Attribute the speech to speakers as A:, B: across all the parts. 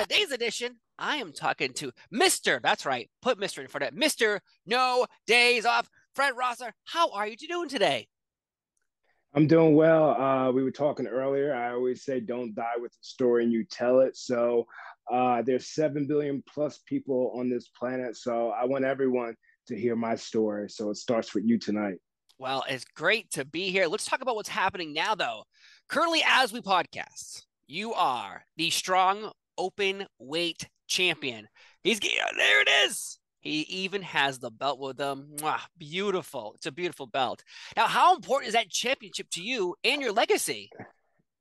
A: today's edition, I am talking to Mr. That's right, put Mr. in front of it. Mr. No Days Off. Fred Rosser, how are you doing today?
B: I'm doing well. We were talking earlier. I always say, don't die with the story and you tell it. So there's 7 billion plus people on this planet. So I want everyone to hear my story. So it starts with you tonight.
A: Well, it's great to be here. Let's talk about what's happening now, though. Currently, as we podcast, you are the strong open weight champion. There it is. He even has the belt with him. Mwah, beautiful. It's a beautiful belt. Now, how important is that championship to you and your legacy?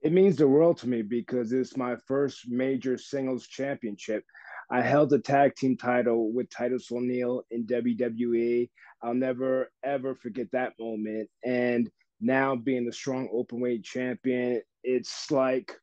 B: It means the world to me because it's my first major singles championship. I held the tag team title with Titus O'Neil in WWE. I'll never, ever forget that moment. And now being the strong open weight champion, it's like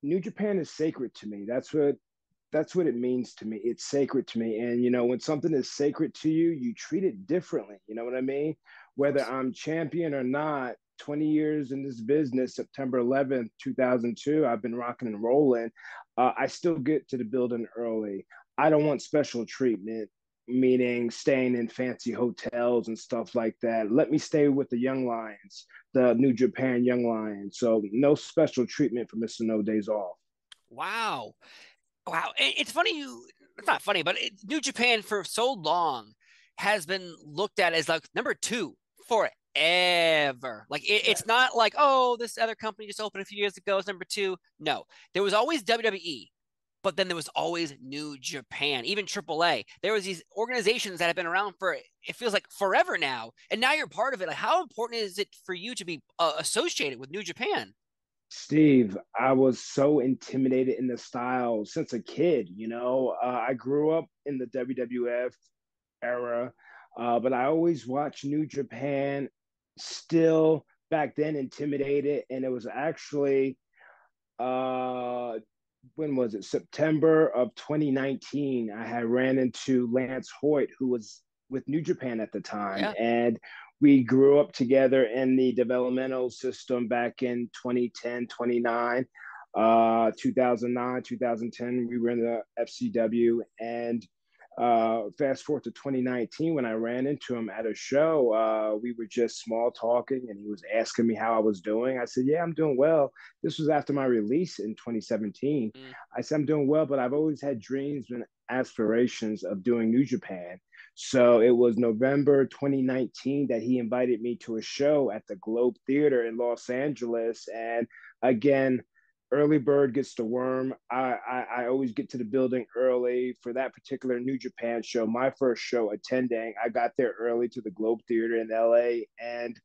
B: New Japan is sacred to me. That's what it means to me. It's sacred to me. And when something is sacred to you, you treat it differently. You know what I mean?
A: Of
B: Whether
A: course.
B: I'm champion or not, 20 years in this business, September 11th, 2002, I've been rocking and rolling. I still get to the building early. I don't want special treatment, meaning staying in fancy hotels and stuff like that. Let me stay with the Young Lions, the New Japan Young Lions. So no special treatment for Mr. No Days Off.
A: Wow. Wow. It's funny it's not funny, but New Japan for so long has been looked at as like number two forever. Like it's
B: Yes.
A: not like, oh, this other company just opened a few years ago. It's number two. No, there was always WWE, but then there was always New Japan, even AAA. There was these organizations that have been around for, it feels like forever now. And now you're part of it. Like, how important is it for you to be associated with New Japan?
B: Steve, I was so intimidated in the style since a kid. I grew up in the WWF era, but I always watched New Japan. Still back then, intimidated, and it was actually uh, when was it? September of 2019. I had ran into Lance Hoyt, who was with New Japan at the time,
A: Yeah.
B: and we grew up together in the developmental system back in 2010, 29, 2009, 2010. We were in the FCW, and fast forward to 2019 when I ran into him at a show. We were just small talking, and he was asking me how I was doing. I said, "Yeah, I'm doing well." This was after my release in 2017.
A: Mm.
B: I said, "I'm doing well, but I've always had dreams and aspirations of doing New Japan." So it was November 2019 that he invited me to a show at the Globe Theater in Los Angeles. And again, early bird gets the worm. I always get to the building early for that particular New Japan show. My first show attending, I got there early to the Globe Theater in LA, and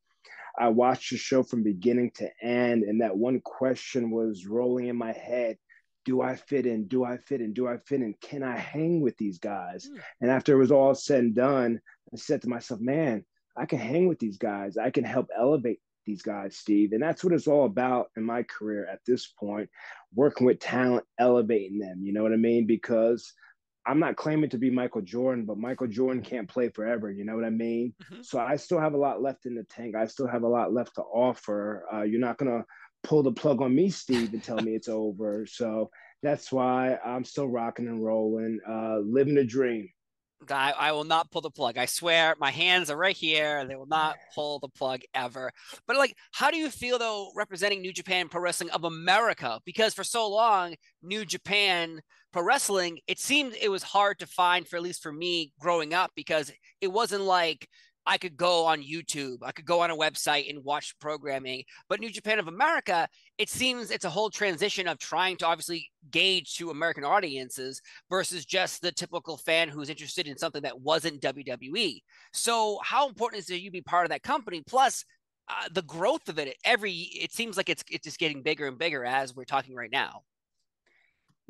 B: I watched the show from beginning to end. And that one question was rolling in my head: do I fit in? Do I fit in? Do I fit in? Can I hang with these guys?
A: Mm.
B: And after it was all said and done, I said to myself, man, I can hang with these guys. I can help elevate these guys, Steve. And that's what it's all about in my career at this point, working with talent, elevating them. You know what I mean? Because I'm not claiming to be Michael Jordan, but Michael Jordan can't play forever. You know what I mean?
A: Mhm.
B: So I still have a lot left in the tank. I still have a lot left to offer. You're not going to pull the plug on me, Steve, and tell me it's over. So that's why I'm still rocking and rolling, living the dream.
A: I will not pull the plug. I swear, my hands are right here. They will not pull the plug ever. But like, how do you feel though representing New Japan Pro Wrestling of America? Because for so long, New Japan Pro Wrestling, it seemed it was hard to find for at least for me growing up because it wasn't like I could go on YouTube, I could go on a website and watch programming. But New Japan of America, it seems it's a whole transition of trying to obviously gauge to American audiences versus just the typical fan who's interested in something that wasn't WWE. So, how important is it you be part of that company? Plus, the growth of it seems like it's just getting bigger and bigger as we're talking right now.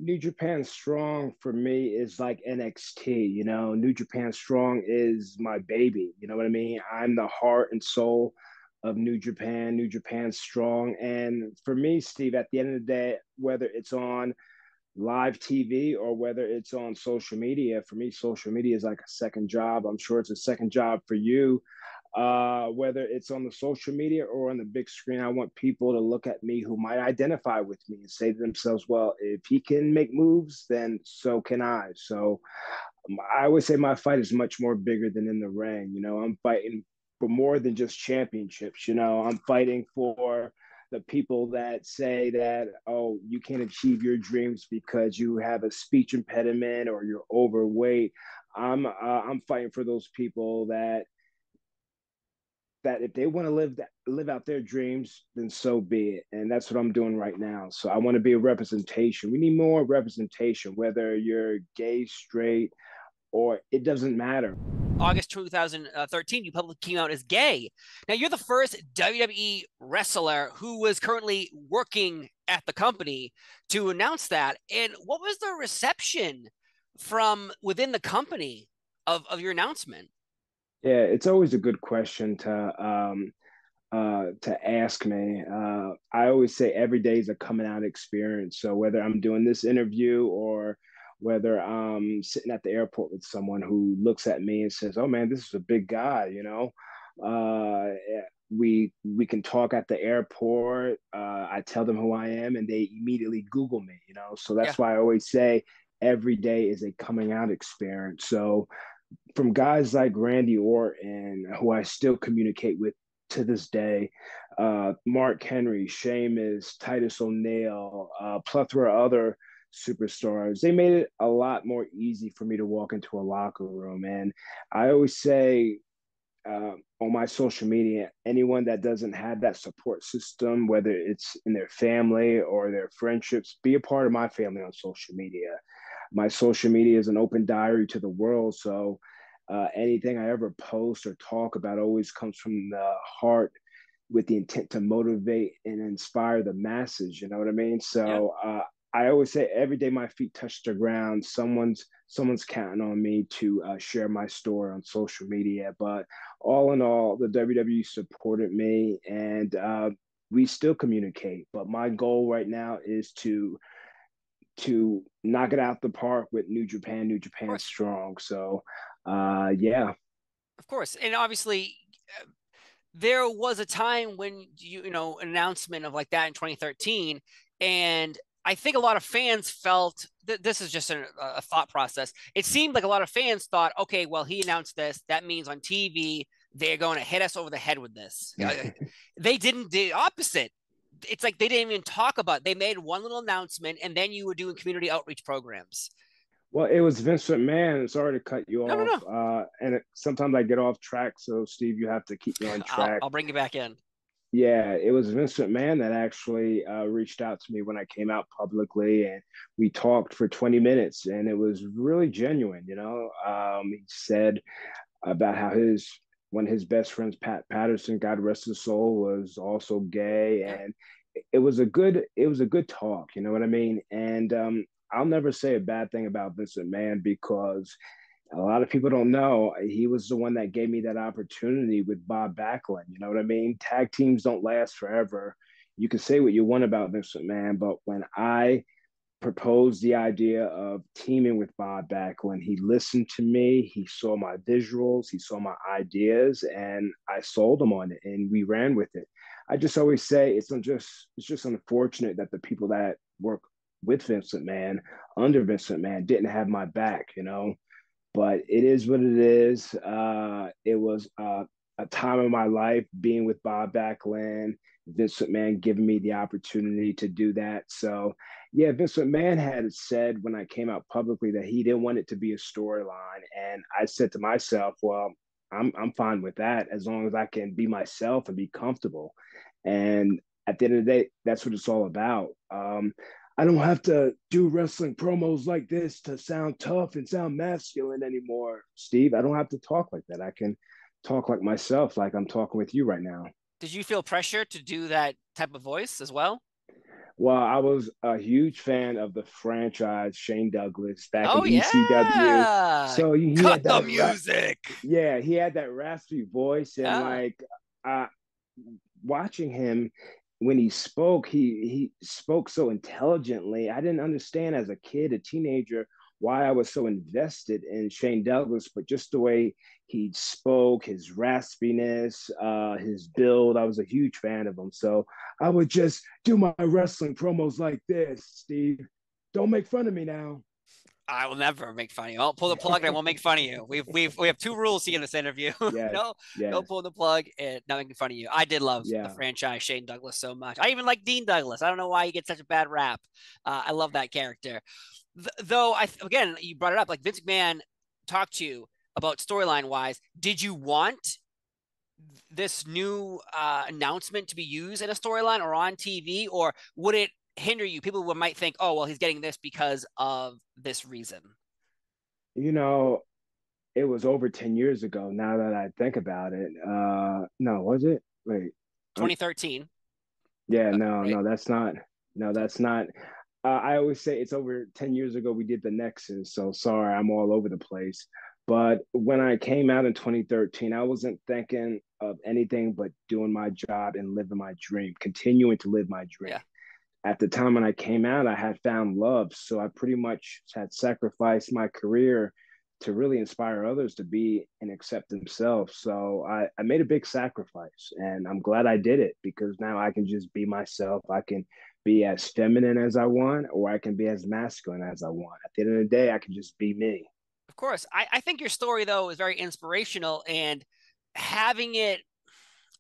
B: New Japan Strong for me is like NXT. New Japan Strong is my baby. You know what I mean? I'm the heart and soul of New Japan, New Japan Strong. And for me, Steve, at the end of the day, whether it's on live TV or whether it's on social media, for me, social media is like a second job. I'm sure it's a second job for you. Whether it's on the social media or on the big screen. I want people to look at me who might identify with me and say to themselves, well, if he can make moves, then so can I. So I would say my fight is much more bigger than in the ring. I'm fighting for more than just championships. I'm fighting for the people that say that, oh, you can't achieve your dreams because you have a speech impediment or you're overweight. I'm fighting for those people that if they want to live out their dreams, then so be it. And that's what I'm doing right now. So I want to be a representation. We need more representation, whether you're gay, straight, or it doesn't matter.
A: August 2013, you publicly came out as gay. Now, you're the first WWE wrestler who was currently working at the company to announce that. And what was the reception from within the company of your announcement?
B: Yeah, it's always a good question to ask me. I always say every day is a coming out experience. So whether I'm doing this interview or whether I'm sitting at the airport with someone who looks at me and says, "Oh man, this is a big guy," uh, we can talk at the airport. I tell them who I am, and they immediately Google me. So
A: Yeah,
B: that's why I always say every day is a coming out experience. So from guys like Randy Orton, who I still communicate with to this day, Mark Henry, Sheamus, Titus O'Neil, plethora of other superstars. They made it a lot more easy for me to walk into a locker room. And I always say on my social media, anyone that doesn't have that support system, whether it's in their family or their friendships, be a part of my family on social media. My social media is an open diary to the world. So anything I ever post or talk about always comes from the heart with the intent to motivate and inspire the masses. You know what I mean?
A: yeah.
B: So I always say every day my feet touch the ground, someone's counting on me to share my story on social media. But all in all, the WWE supported me, and we still communicate. But my goal right now is to knock it out the park with New
A: Of
B: Japan
A: course,
B: Strong. So, yeah.
A: of course, and obviously, there was a time when an announcement of like that in 2013, and I think a lot of fans felt that this is just a thought process. It seemed like a lot of fans thought, okay, well, he announced this. That means on TV they're going to hit us over the head with this. They didn't do the opposite. It's like they didn't even talk about it. They made one little announcement, and then you were doing community outreach programs.
B: Well, it was Vince McMahon. Sorry to cut you
A: No, no,
B: off.
A: no.
B: Sometimes I get off track. So, Steve, you have to keep me on
A: I'll,
B: track.
A: I'll bring you back in.
B: Yeah, it was Vince McMahon that actually reached out to me when I came out publicly, and we talked for 20 minutes, and it was really genuine. He said about how his one of his best friends, Pat Patterson, God rest his soul, was also gay,
A: Yeah,
B: and it was a good talk. You know what I mean? And I'll never say a bad thing about Vince McMahon because a lot of people don't know he was the one that gave me that opportunity with Bob Backlund. You know what I mean? Tag teams don't last forever. You can say what you want about Vince McMahon, but when I proposed the idea of teaming with Bob Backlund, he listened to me. He saw my visuals. He saw my ideas, and I sold him on it, and we ran with it. I just always say it's just unfortunate that the people that work with Vince McMahon under Vince McMahon didn't have my back. But it is what it is. It was a time of my life being with Bob Backlund, Vince McMahon giving me the opportunity to do that. So, yeah, Vince McMahon had said when I came out publicly that he didn't want it to be a storyline, and I said to myself, well, I'm fine with that as long as I can be myself and be comfortable. And at the end of the day, that's what it's all about. I don't have to do wrestling promos like this to sound tough and sound masculine anymore, Steve. I don't have to talk like that. I can talk like myself, like I'm talking with you right now.
A: did you feel pressure to do that type of voice as well?
B: Well, I was a huge fan of the franchise Shane Douglas back in
A: Oh
B: ECW.
A: yeah,
B: So he
A: cut
B: had
A: the
B: that
A: music.
B: yeah, he had that raspy voice and
A: Yeah,
B: like uh watching him when he spoke, he spoke so intelligently. I didn't understand as a kid, a teenager, why I was so invested in Shane Douglas, but just the way he spoke, his raspiness, his build. I was a huge fan of him. So I would just do my wrestling promos like this, Steve. Don't make fun of me now.
A: I will never make fun of you. I'll pull the plug and I won't make fun of you. We have two rules here in this interview.
B: Yes,
A: No
B: yes,
A: pulling the plug and not making fun of you. I did love the
B: yeah.
A: franchise Shane Douglas so much. I even like Dean Douglas. I don't know why he gets such a bad rap. I love that character. Though again, you brought it up, like Vince McMahon talked to you about storyline wise. Did you want this new announcement to be used in a storyline or on TV, or would it hinder you? People would might think, oh, well, he's getting this because of this reason.
B: You know, it was over 10 years ago now that I think about it. No, was it? Wait.
A: 2013,
B: Yeah, no,
A: right?
B: no, that's not. No,
A: Okay.
B: that's not. I always say it's over 10 years ago we did the NEXUS. So sorry, I'm all over the place. But when I came out in 2013, I wasn't thinking of anything but doing my job and living my dream, continuing to live my dream.
A: Yeah,
B: At the time when I came out, I had found love. So I pretty much had sacrificed my career to really inspire others to be and accept themselves. So I made a big sacrifice and I'm glad I did it because now I can just be myself. I can be as feminine as I want, or I can be as masculine as I want. At the end of the day, I can just be me.
A: of course. I think your story though is very inspirational, and having it,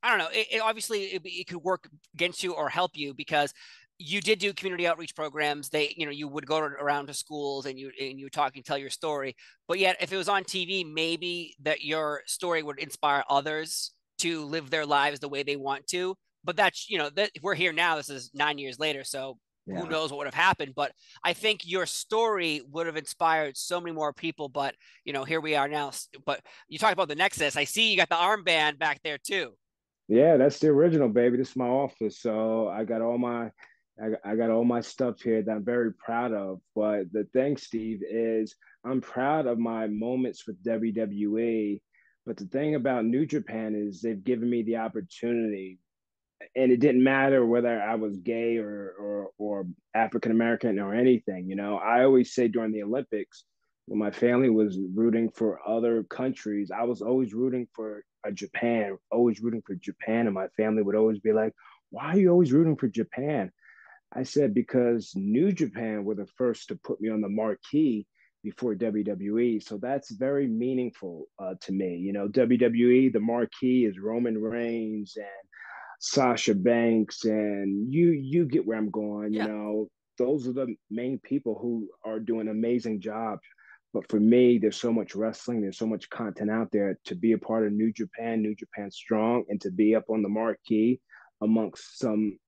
A: I don't know. It obviously it could work against you or help you because you did do community outreach programs. You would go around to schools and you talk and tell your story. But yet, if it was on TV, maybe that your story would inspire others to live their lives the way they want to. But that's that we're here now. This is 9 years later, so who
B: Yeah.
A: knows what would have happened. But I think your story would have inspired so many more people. But here we are now. But you talk about the NEXUS. I see you got the armband back there too.
B: Yeah, that's the original, baby. This is my office. So I got all my stuff here that I'm very proud of. But the thing, Steve, is I'm proud of my moments with WWE. But the thing about New Japan is they've given me the opportunity, and it didn't matter whether I was gay or African American or anything. I always say during the Olympics, when my family was rooting for other countries, I was always rooting for Japan, always rooting for Japan, and my family would always be like, "Why are you always rooting for Japan?" I said because New Japan were the first to put me on the marquee before WWE. So that's very meaningful to me. WWE, the marquee is Roman Reigns and Sasha Banks, and you get where I'm going.
A: Yeah.
B: Those are the main people who are doing an amazing job. But for me, there's so much wrestling, there's so much content out there to be a part of New Japan Strong, and to be up on the marquee amongst some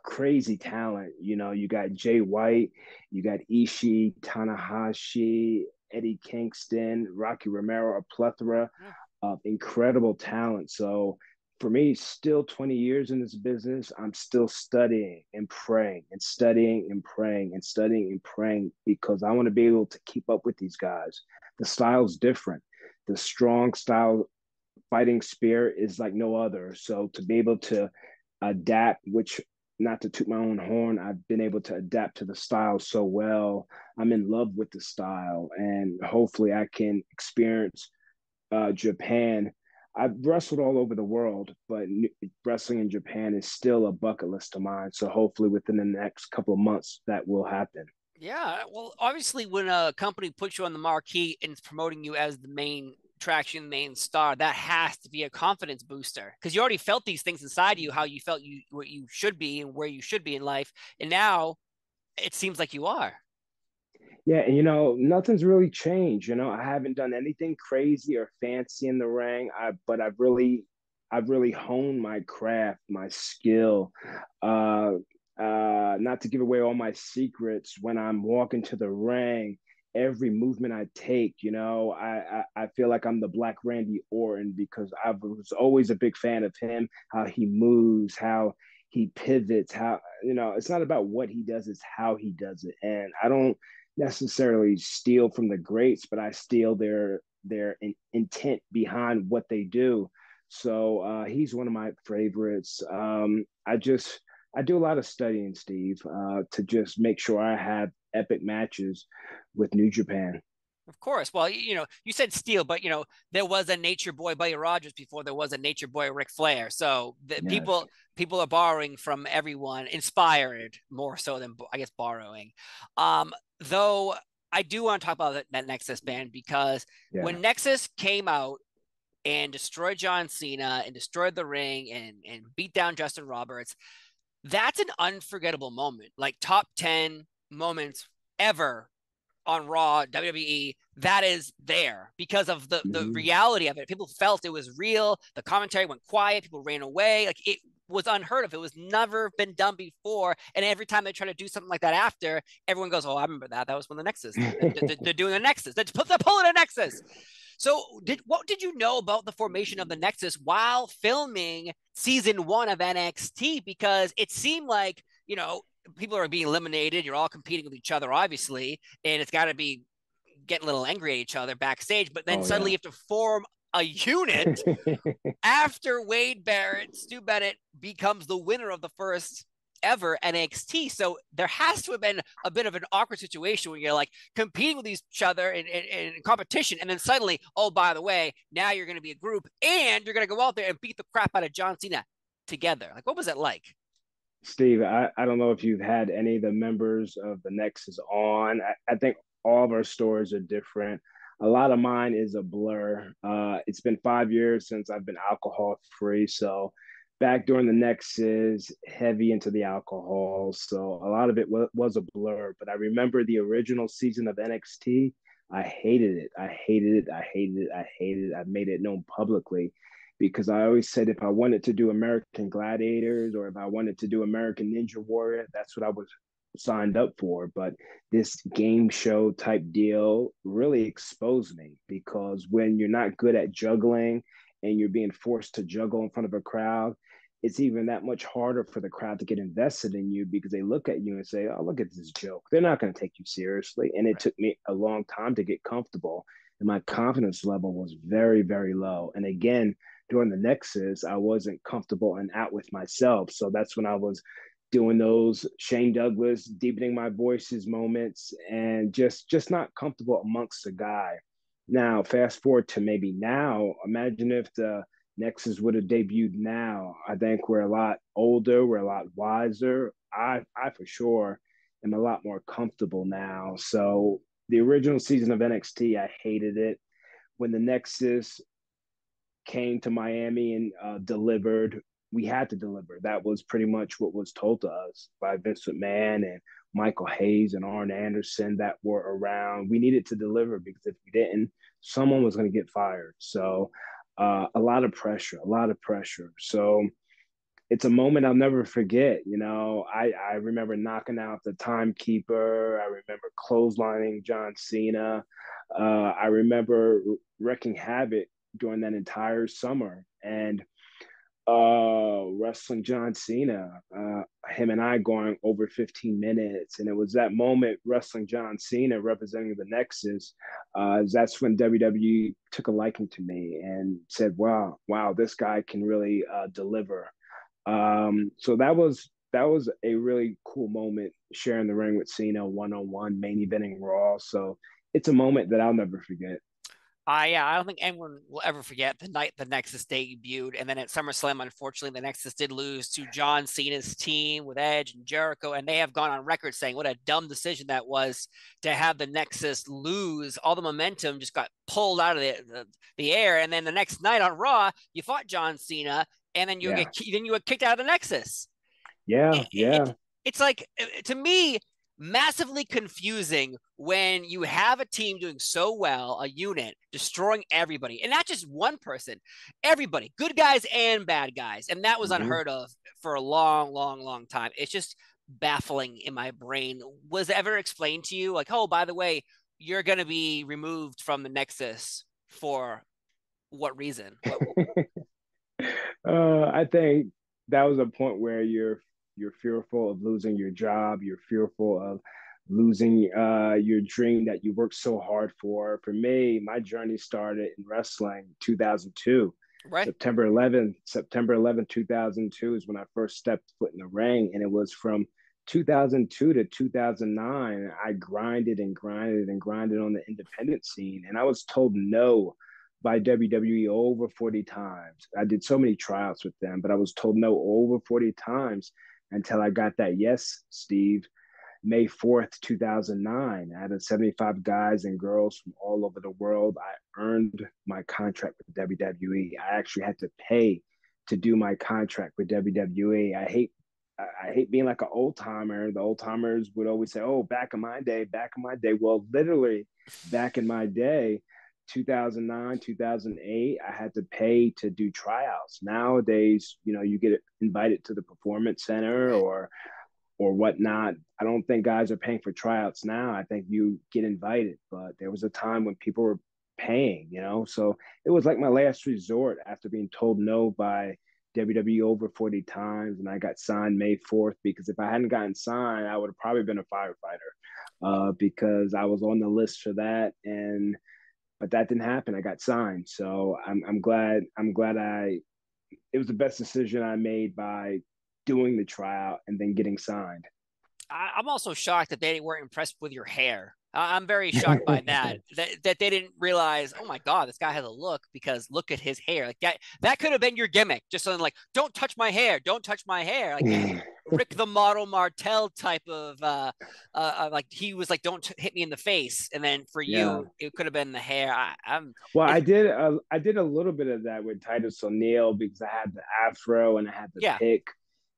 B: crazy talent. You got Jay White, you got Ishii, Tanahashi, Eddie Kingston, Rocky Romero, a plethora
A: Yeah.
B: of incredible talent. So for me, still 20 years in this business, I'm still studying and praying and studying and praying and studying and praying because I want to be able to keep up with these guys. The style's different. The strong style fighting spirit is like no other. So to be able to adapt, which not to toot my own horn, I've been able to adapt to the style so well. I'm in love with the style, and hopefully, I can experience Japan. I've wrestled all over the world, but wrestling in Japan is still a bucket list of mine. So hopefully, within the next couple of months, that will happen.
A: Yeah, well, obviously, when a company puts you on the marquee and is promoting you as the main attraction, main star, that has to be a confidence booster because you already felt these things inside you, how you felt what you should be and where you should be in life, and now it seems like you are.
B: Yeah, and nothing's really changed. I haven't done anything crazy or fancy in the ring. But I've really honed my craft, my skill. Uh, Not to give away all my secrets, when I'm walking to the ring, every movement I take, I feel like I'm the Black Randy Orton because I was always a big fan of him, how he moves, how he pivots, how it's not about what he does, it's how he does it. And I don't necessarily steal from the greats, but I steal their intent behind what they do. So he's one of my favorites. I just I do a lot of studying, Steve, to just make sure I have epic matches with New Japan.
A: Of course. Well, you said Steel, but there was a Nature Boy Buddy Rogers before there was a Nature Boy Ric Flair. So the
B: Yes.
A: people are borrowing from everyone, inspired more so than I guess borrowing. Though I do want to talk about that Nexus band because
B: Yeah.
A: when Nexus came out and destroyed John Cena and destroyed the ring and beat down Justin Roberts, that's an unforgettable moment. Like top 10 moments ever on Raw, WWE, that is there because of the
B: Hmm.
A: reality of it. People felt it was real. The commentary went quiet. People ran away. Like it was unheard of. It was never been done before. And every time they try to do something like that after, everyone goes, "Oh, I remember that. That was when the Nexus. They're doing the Nexus. They're pulling a Nexus." So, what did you know about the formation of the Nexus while filming season 1 of NXT? Because it seemed like people are being eliminated. You're all competing with each other, obviously, and it's got to be getting a little angry at each other backstage. But then
B: Oh
A: suddenly
B: yeah.
A: you have to form a unit after Wade Barrett, Stu Bennett becomes the winner of the first ever NXT. So there has to have been a bit of an awkward situation when you're like competing with each other in competition. And then suddenly, oh, by the way, now you're going to be a group and you're going to go out there and beat the crap out of John Cena together. Like, what was it like?
B: Steve, I don't know if you've had any of the members of the Nexus on. I think all of our stories are different. A lot of mine is a blur. It's been 5 years since I've been alcohol free. So back during the Nexus, heavy into the alcohol. So a lot of it was a blur. But I remember the original season of NXT. I hated it. I hated it. I hated it. I hated it. I made it known publicly because I always said if I wanted to do American Gladiators or if I wanted to do American Ninja Warrior, that's what I was signed up for. But this game show type deal really exposed me because when you're not good at juggling and you're being forced to juggle in front of a crowd, it's even that much harder for the crowd to get invested in you because they look at you and say, "Oh, look at this joke." They're not going to take you seriously. And it
A: Right.
B: took me a long time to get comfortable. And my confidence level was very, very low. And again, during the Nexus, I wasn't comfortable and out with myself. So that's when I was doing those Shane Douglas deepening my voices moments and just not comfortable amongst the guy. Now, fast forward to maybe now. Imagine if the Nexus would have debuted now. I think we're a lot older, we're a lot wiser. I for sure am a lot more comfortable now. So the original season of NXT, I hated it. When the Nexus came to Miami and delivered. We had to deliver. That was pretty much what was told to us by Vince McMahon and Michael Hayes and Arn Anderson that were around. We needed to deliver because if we didn't, someone was going to get fired. So a lot of pressure, a lot of pressure. So it's a moment I'll never forget. I remember knocking out the timekeeper. I remember clotheslining John Cena. I remember wrecking havoc during that entire summer and wrestling John Cena. Him and I going over 15 minutes, and it was that moment wrestling John Cena representing the Nexus. That's when WWE took a liking to me and said, "Wow, this guy can really deliver." So that was a really cool moment sharing the ring with Cena 1-on-1, main eventing Raw. So it's a moment that I'll never forget.
A: Yeah, I don't think anyone will ever forget the night the Nexus debuted, and then at SummerSlam, unfortunately, the Nexus did lose to John Cena's team with Edge and Jericho, and they have gone on record saying what a dumb decision that was to have the Nexus lose. All the momentum just got pulled out of the air, and then the next night on Raw, you fought John Cena, and then
B: Yeah,
A: you were kicked out of the Nexus.
B: yeah,
A: it,
B: yeah.
A: it's like to me massively confusing when you have a team doing so well, a unit destroying everybody, and not just one person, everybody, good guys and bad guys, and that was
B: Mm-hmm.
A: unheard of for a long, long, long time. It's just baffling in my brain. Was it ever explained to you, like, oh, by the way, you're going to be removed from the Nexus for what reason? What?
B: I think that was a point where you're fearful of losing your job. You're fearful of losing your dream that you worked so hard for. For me, my journey started in wrestling 2002.
A: Right.
B: September 11th, 2002 is when I first stepped foot in the ring. And it was from 2002 to 2009. I grinded and grinded and grinded on the independent scene. And I was told no by WWE over 40 times. I did so many tryouts with them, but I was told no over 40 times until I got that yes, Steve. May 4th, 2009. Out of 75 guys and girls from all over the world, I earned my contract with WWE. I actually had to pay to do my contract with WWE. I hate being like an old timer. The old timers would always say, "Oh, back in my day, back in my day." Well, literally, back in my day, 2009, 2008, I had to pay to do tryouts. Nowadays, you get invited to the performance center
A: Right.
B: or whatnot. I don't think guys are paying for tryouts now. I think you get invited, but there was a time when people were paying. So it was like my last resort after being told no by WWE over 40 times. And I got signed May 4th because if I hadn't gotten signed, I would have probably been a firefighter because I was on the list for that. But that didn't happen. I got signed. So I'm glad. It was the best decision I made by doing the tryout and then getting signed.
A: I'm also shocked that they weren't impressed with your hair. I'm very shocked by that they didn't realize, oh my God, this guy has a look because look at his hair. Like that could have been your gimmick. Just something like, don't touch my hair, don't touch my hair. Like Rick the Model Martel type of like he was like, don't hit me in the face. And then for
B: Yeah.
A: you, it could have been the hair. I'm
B: Well,
A: it,
B: I did a little bit of that with Titus O'Neil because I had the afro and I had the
A: yeah.
B: pick,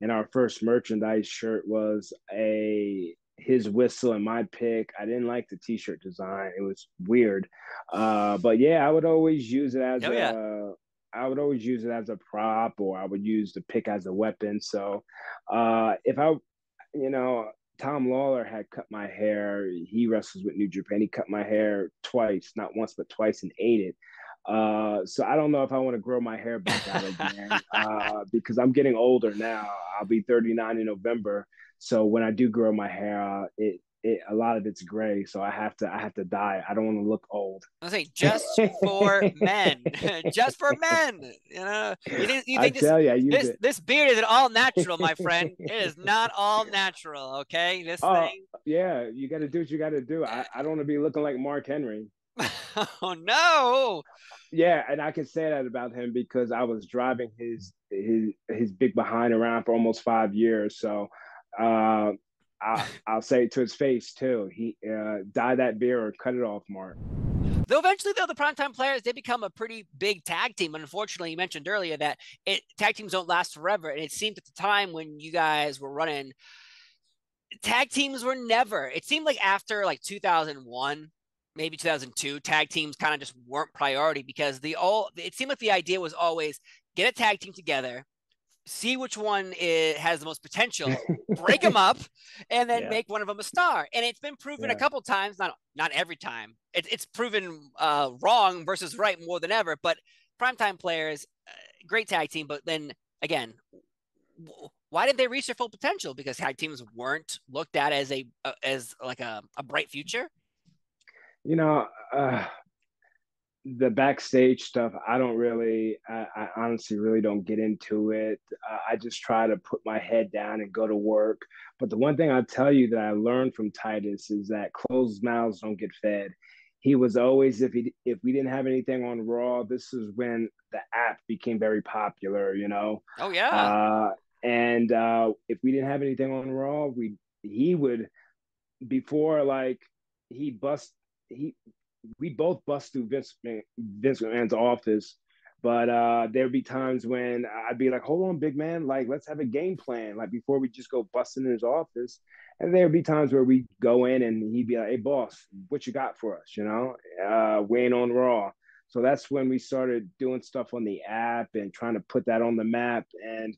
B: and our first merchandise shirt was a his whistle and my pick. I didn't like the t-shirt design; it was weird. But yeah,
A: Oh yeah.
B: I would always use it as a prop, or I would use the pick as a weapon. So, if you know, Tom Lawler had cut my hair. He wrestles with New Japan. He cut my hair twice, not once, but twice, and ate it. So I don't know if I want to grow my hair back out again because I'm getting older now. I'll be 39 in November. So when I do grow my hair, a lot of it's gray. So I have to dye. I don't want to look old.
A: I say just for men, just for men. You
B: I
A: think this
B: tell you, I use
A: this
B: it.
A: this beard isn't all natural, my friend. It is not all natural. Okay, this
B: Oh
A: thing.
B: yeah, you got to do what you got to do. I don't want to be looking like Mark Henry.
A: Oh no!
B: Yeah, and I can say that about him because I was driving his big behind around for almost 5 years. So uh, I'll say it to his face too. He dye that beard or cut it off, Mark.
A: Though eventually, though, the primetime players they become a pretty big tag team. And unfortunately, you mentioned earlier that tag teams don't last forever. And it seemed at the time when you guys were running, tag teams were never. It seemed like after like 2001, maybe 2002, tag teams kind of just weren't priority because it seemed like the idea was always get a tag team together, see which one has the most potential, break them up, and then
B: Yeah,
A: make one of them a star. And it's been proven a
B: yeah.
A: couple times, not every time. It's proven wrong versus right more than ever. But primetime players, great tag team. But then again, why did they reach their full potential? Because tag teams weren't looked at as as like a bright future.
B: You know, the backstage stuff, I honestly really don't get into it. I just try to put my head down and go to work. But the one thing I'll tell you that I learned from Titus is that closed mouths don't get fed. He was always, if we didn't have anything on Raw, this is when the app became very popular.
A: Oh yeah,
B: Uh, and if we didn't have anything on Raw, he would before like he bust he we both bust through Vince McMahon's office, but there'd be times when I'd be like, "Hold on, big man, like let's have a game plan, like before we just go busting in his office." And there'd be times where we go in and he'd be like, "Hey, boss, what you got for us?" Weighing on Raw. So that's when we started doing stuff on the app and trying to put that on the map. And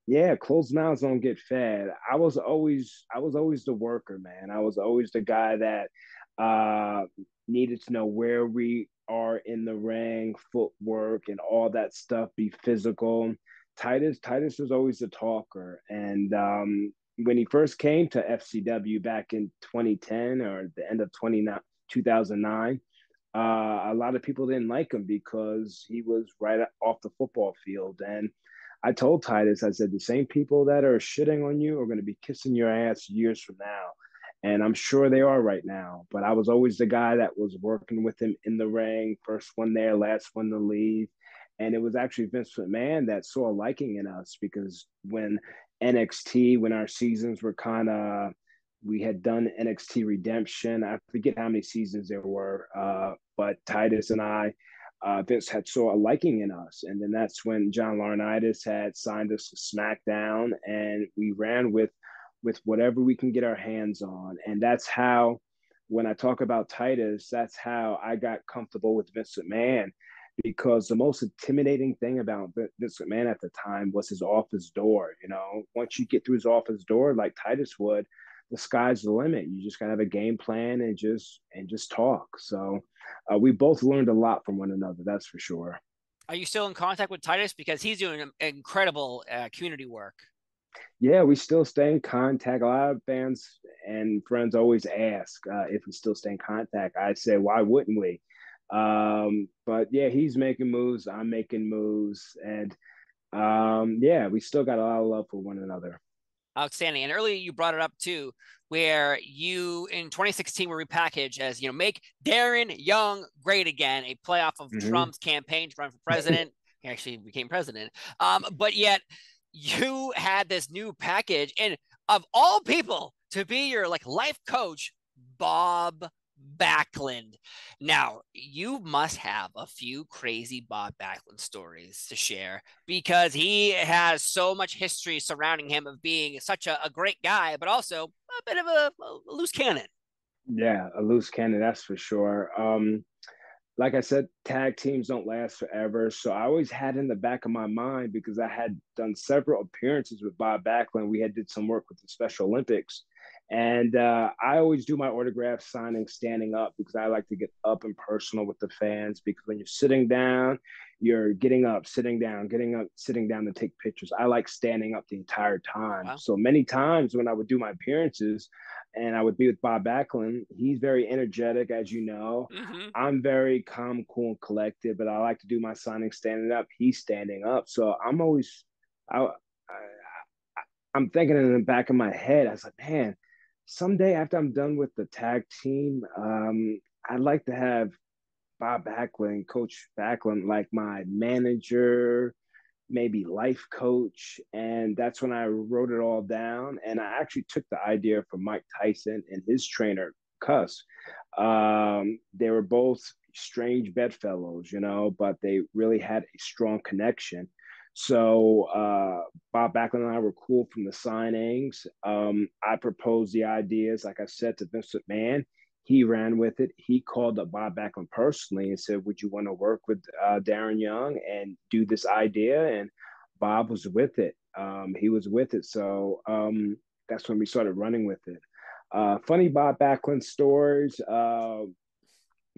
B: yeah, closed mouths don't get fed. I was always the worker, man. I was always the guy that uh needed to know where we are in the ring, footwork and all that stuff, be physical. Titus was always the talker. And when he first came to FCW back in 2010 or the end of 2009, A lot of people didn't like him because he was right off the football field. And I told Titus, I said, the same people that are shitting on you are going to be kissing your ass years from now. And I'm sure they are right now. But I was always the guy that was working with him in the ring, first one there, last one to leave. And it was actually Vince McMahon that saw a liking in us because when NXT, when our seasons were kind of, we had done NXT Redemption. I forget how many seasons there were, but Titus and I, Vince had saw a liking in us, and then that's when John Laurinaitis had signed us to SmackDown, and we ran with whatever we can get our hands on, and that's how. When I talk about Titus, that's how I got comfortable with Vince McMahon because the most intimidating thing about Vince McMahon at the time was his office door. You know, once you get through his office door, like Titus would, the sky's the limit. You just gotta have a game plan and just talk. So we both learned a lot from one another. That's for sure.
A: Are you still in contact with Titus because he's doing incredible community work?
B: Yeah, we still stay in contact. A lot of fans and friends always ask if we still stay in contact. I say, why wouldn't we? But yeah, he's making moves. I'm making moves, and yeah, we still got a lot of love for one another.
A: Outstanding. And earlier you brought it up too, where you in 2016 were repackaged as, make Darren Young great again, a playoff of
B: Mm-hmm.
A: Trump's campaign to run for president. He actually became president. But yet you had this new package, and of all people to be your like life coach, Bob Backlund. Now, you must have a few crazy Bob Backlund stories to share because he has so much history surrounding him of being such a great guy, but also a bit of a loose cannon.
B: Yeah, a loose cannon, that's for sure. Like I said, tag teams don't last forever. So I always had in the back of my mind because I had done several appearances with Bob Backlund. We had did some work with the Special Olympics. And I always do my autograph signing standing up because I like to get up and personal with the fans because when you're sitting down, you're getting up, sitting down, getting up, sitting down to take pictures. I like standing up the entire time.
A: Wow.
B: So many times when I would do my appearances and I would be with Bob Backlund, he's very energetic, as you know.
A: Mm-hmm.
B: I'm very calm, cool, and collected, but I like to do my signing standing up. He's standing up, so I'm always, I, I'm thinking in the back of my head. I was like, man, someday after I'm done with the tag team, I'd like to have Bob Backlund, Coach Backlund, like my manager, maybe life coach. And that's when I wrote it all down. And I actually took the idea from Mike Tyson and his trainer, Cuss. They were both strange bedfellows, but they really had a strong connection. So Bob Backlund and I were cool from the signings. I proposed the ideas, like I said, to Vince McMahon. He ran with it. He called up Bob Backlund personally and said, "Would you want to work with Darren Young and do this idea?" And Bob was with it. He was with it. So that's when we started running with it. Funny Bob Backlund stories.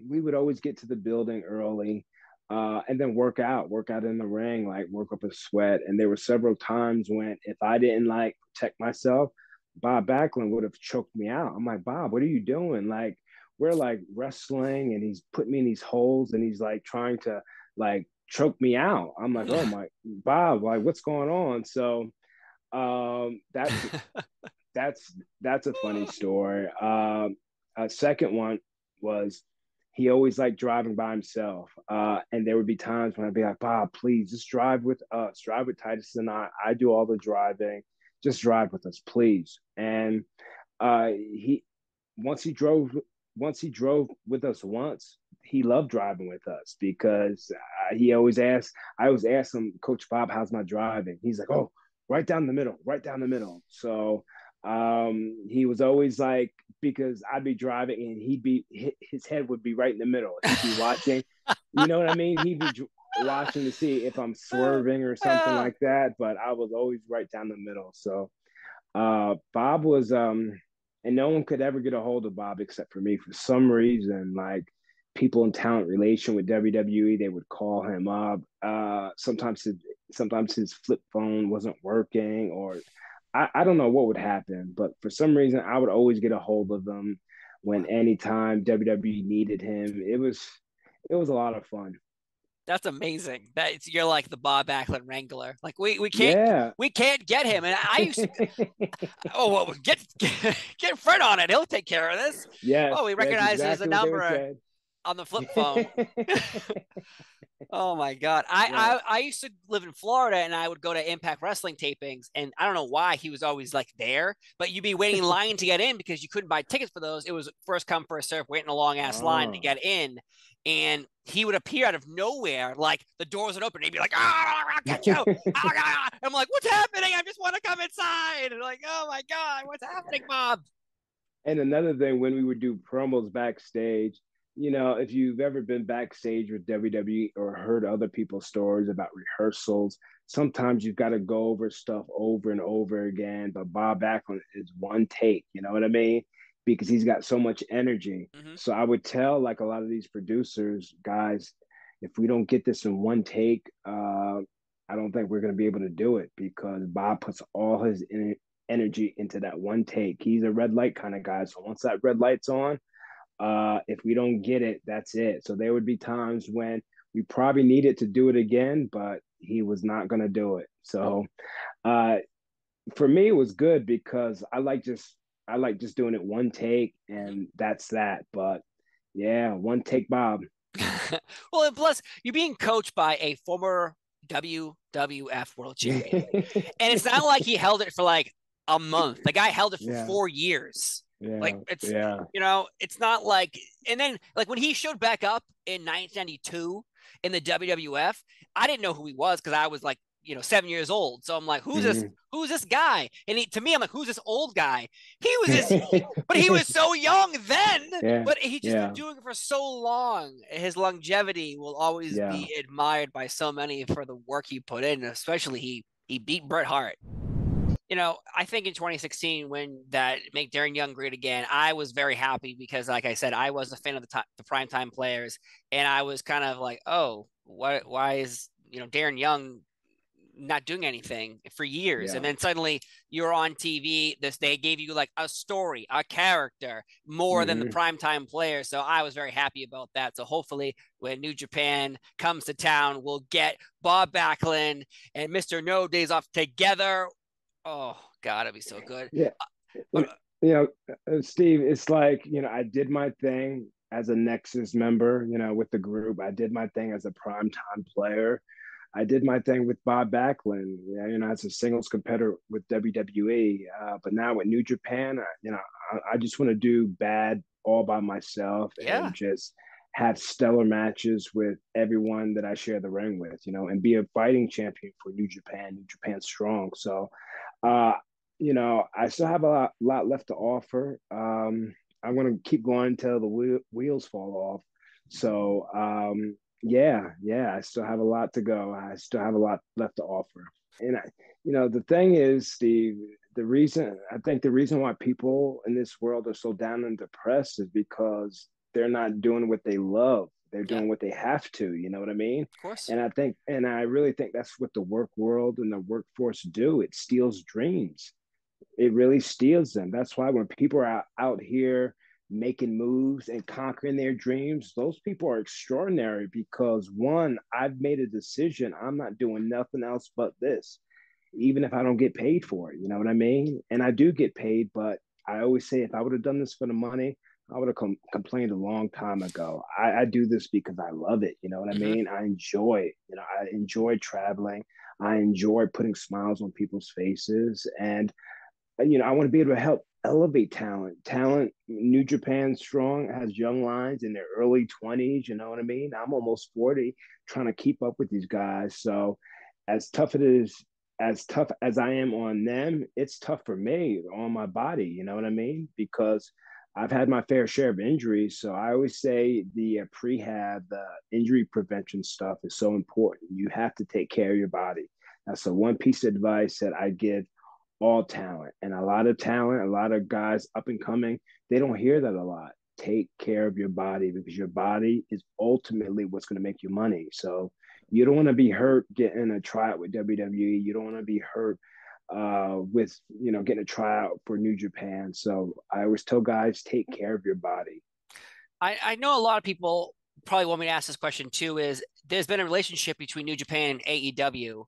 B: We would always get to the building early and then work out in the ring, like work up a sweat. And there were several times when if I didn't like protect myself, Bob Backlund would have choked me out. I'm like, Bob, what are you doing? Like, we're like wrestling and he's putting me in these holes and he's like trying to like choke me out. I'm like, oh my Bob, like what's going on? So that's that's a funny story. A second one was he always liked driving by himself. And there would be times when I'd be like, Bob, please just drive with us, drive with Titus and I. I do all the driving. Just drive with us, please. And he once he drove once he drove with us once, he loved driving with us because he always asked, I always asked him, Coach Bob, how's my driving? He's like, oh, right down the middle, right down the middle. So he was always like, because I'd be driving and his head would be right in the middle. He'd be watching, you know what I mean? He'd be watching to see if I'm swerving or something like that. But I was always right down the middle. So Bob was, and no one could ever get a hold of Bob except for me. For some reason, like people in talent relation with WWE, they would call him up. Sometimes his flip phone wasn't working, or I don't know what would happen, but for some reason, I would always get a hold of him when anytime WWE needed him. it was a lot of fun.
A: That's amazing. You're like the Bob Backlund Wrangler. Like
B: Yeah.
A: we can't get him. And I used to, oh well, get Fred on it. He'll take care of this.
B: Yes,
A: Oh, he
B: that's
A: recognizes the
B: exactly what they were
A: number
B: saying.
A: on the flip phone. Oh my God.
B: Yeah.
A: I used to live in Florida and I would go to Impact Wrestling tapings and I don't know why he was always like there, but you'd be waiting in line to get in because you couldn't buy tickets for those. It was first come, first serve, waiting a long ass line to
B: Oh.
A: get in. And he would appear out of nowhere, like the doors would open. And he'd be like, I'll catch you. I'm like, what's happening? I just want to come inside. And like, oh my God, what's happening, Bob?
B: And another thing, when we would do promos backstage, if you've ever been backstage with WWE or heard other people's stories about rehearsals, sometimes you've got to go over stuff over and over again. But Bob Backlund is one take, you know what I mean? Because he's got so much energy.
A: Mm-hmm.
B: So I would tell like a lot of these producers, guys, if we don't get this in one take, I don't think we're going to be able to do it because Bob puts all his energy into that one take. He's a red light kind of guy. So once that red light's on, if we don't get it, that's it. So there would be times when we probably needed to do it again, but he was not going to do it. So uh, for me, it was good because I like just doing it one take,
A: Mm-hmm.
B: and that's that. But yeah, one take, Bob.
A: Well, and plus, you're being coached by a former WWF World Champion. And it's not like he held it for like a month. The guy held it for
B: Yeah,
A: 4 years. Like
B: yeah,
A: it's
B: yeah.
A: it's not like and then like when he showed back up in 1992 in the WWF, I didn't know who he was because I was like, 7 years old. So I'm like, who's this?
B: Mm-hmm.
A: Who's this guy? And to me, I'm like, who's this old guy? He was this, but he was so young then.
B: Yeah,
A: But he just been
B: yeah,
A: doing it for so long. His longevity will always
B: yeah.
A: be admired by so many for the work he put in. Especially he beat Bret Hart. I think in 2016 when that make Darren Young great again, I was very happy because, like I said, I was a fan of the primetime players, and I was kind of like, oh, what? Why is Darren Young not doing anything for years? And
B: Yeah.
A: then suddenly you're on TV. They gave you like a story, a character more than the
B: Mm-hmm.
A: primetime players. So I was very happy about that. So hopefully when New Japan comes to town, we'll get Bob Backlund and Mr. No Days Off together. Oh God, it'd be so good.
B: Yeah.
A: But
B: Steve, it's like, I did my thing as a NEXUS member, with the group. I did my thing as a primetime player. I did my thing with Bob Backlund, as a singles competitor with WWE. But now with New Japan, I just want to do bad all by myself
A: yeah,
B: and just have stellar matches with everyone that I share the ring with, and be a fighting champion for New Japan Strong. So, uh, I still have a lot left to offer. I'm going to keep going until the wheels fall off. So, yeah, I still have a lot to go. I still have a lot left to offer. And the thing is, Steve, the reason why people in this world are so down and depressed is because they're not doing what they love. They're
A: yeah,
B: doing what they have to. You know what I mean?
A: of course.
B: And I really think that's what the work world and the workforce do. It steals dreams. It really steals them. That's why when people are out here making moves and conquering their dreams, those people are extraordinary because one, I've made a decision. I'm not doing nothing else but this, even if I don't get paid for it. You know what I mean? And I do get paid, but I always say if I would have done this for the money, I would have complained a long time ago. I do this because I love it. You know what I
A: Mm-hmm.
B: mean? I enjoy it. I enjoy traveling. I enjoy putting smiles on people's faces. And I want to be able to help elevate talent. Talent, New Japan Strong has young lines in their early 20s. You know what I mean? I'm almost 40, trying to keep up with these guys. So, as tough it is, as tough as I am on them, it's tough for me on my body. You know what I mean? Because I've had my fair share of injuries. So I always say the prehab, the injury prevention stuff is so important. You have to take care of your body. That's the one piece of advice that I give all talent and a lot of talent, a lot of guys up and coming, they don't hear that a lot. Take care of your body because your body is ultimately what's going to make you money. So you don't want to be hurt getting a tryout with WWE. You don't want to be hurt with getting a tryout for New Japan. So I always tell guys take care of your body.
A: I know a lot of people probably want me to ask this question too is there's been a relationship between New Japan and AEW.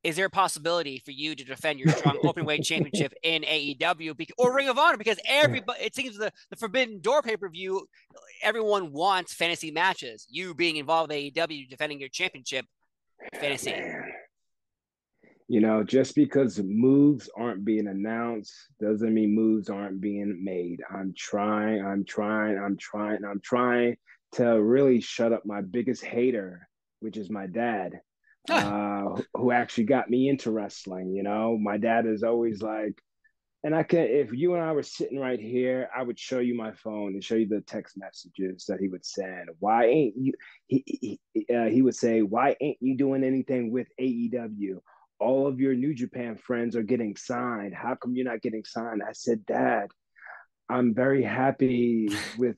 A: Is there a possibility for you to defend your strong openweight championship in AEW or Ring of Honor? Because everybody, it seems the Forbidden Door pay per view, everyone wants fantasy matches. You being involved with AEW, defending your championship, fantasy.
B: Man, just because moves aren't being announced doesn't mean moves aren't being made. I'm trying to really shut up my biggest hater, which is my dad, who actually got me into wrestling. My dad is always like, and if you and I were sitting right here, I would show you my phone and show you the text messages that he would send. Why ain't you? He would say, "Why ain't you doing anything with AEW? All of your New Japan friends are getting signed. How come you're not getting signed?" I said, "Dad, I'm very happy with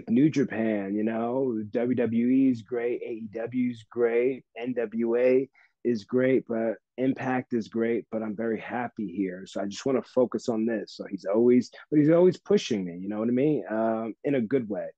B: New Japan. WWE is great, AEW is great, NWA is great, but Impact is great. But I'm very happy here, so I just want to focus on this." So he's always pushing me. You know what I mean? In a good way.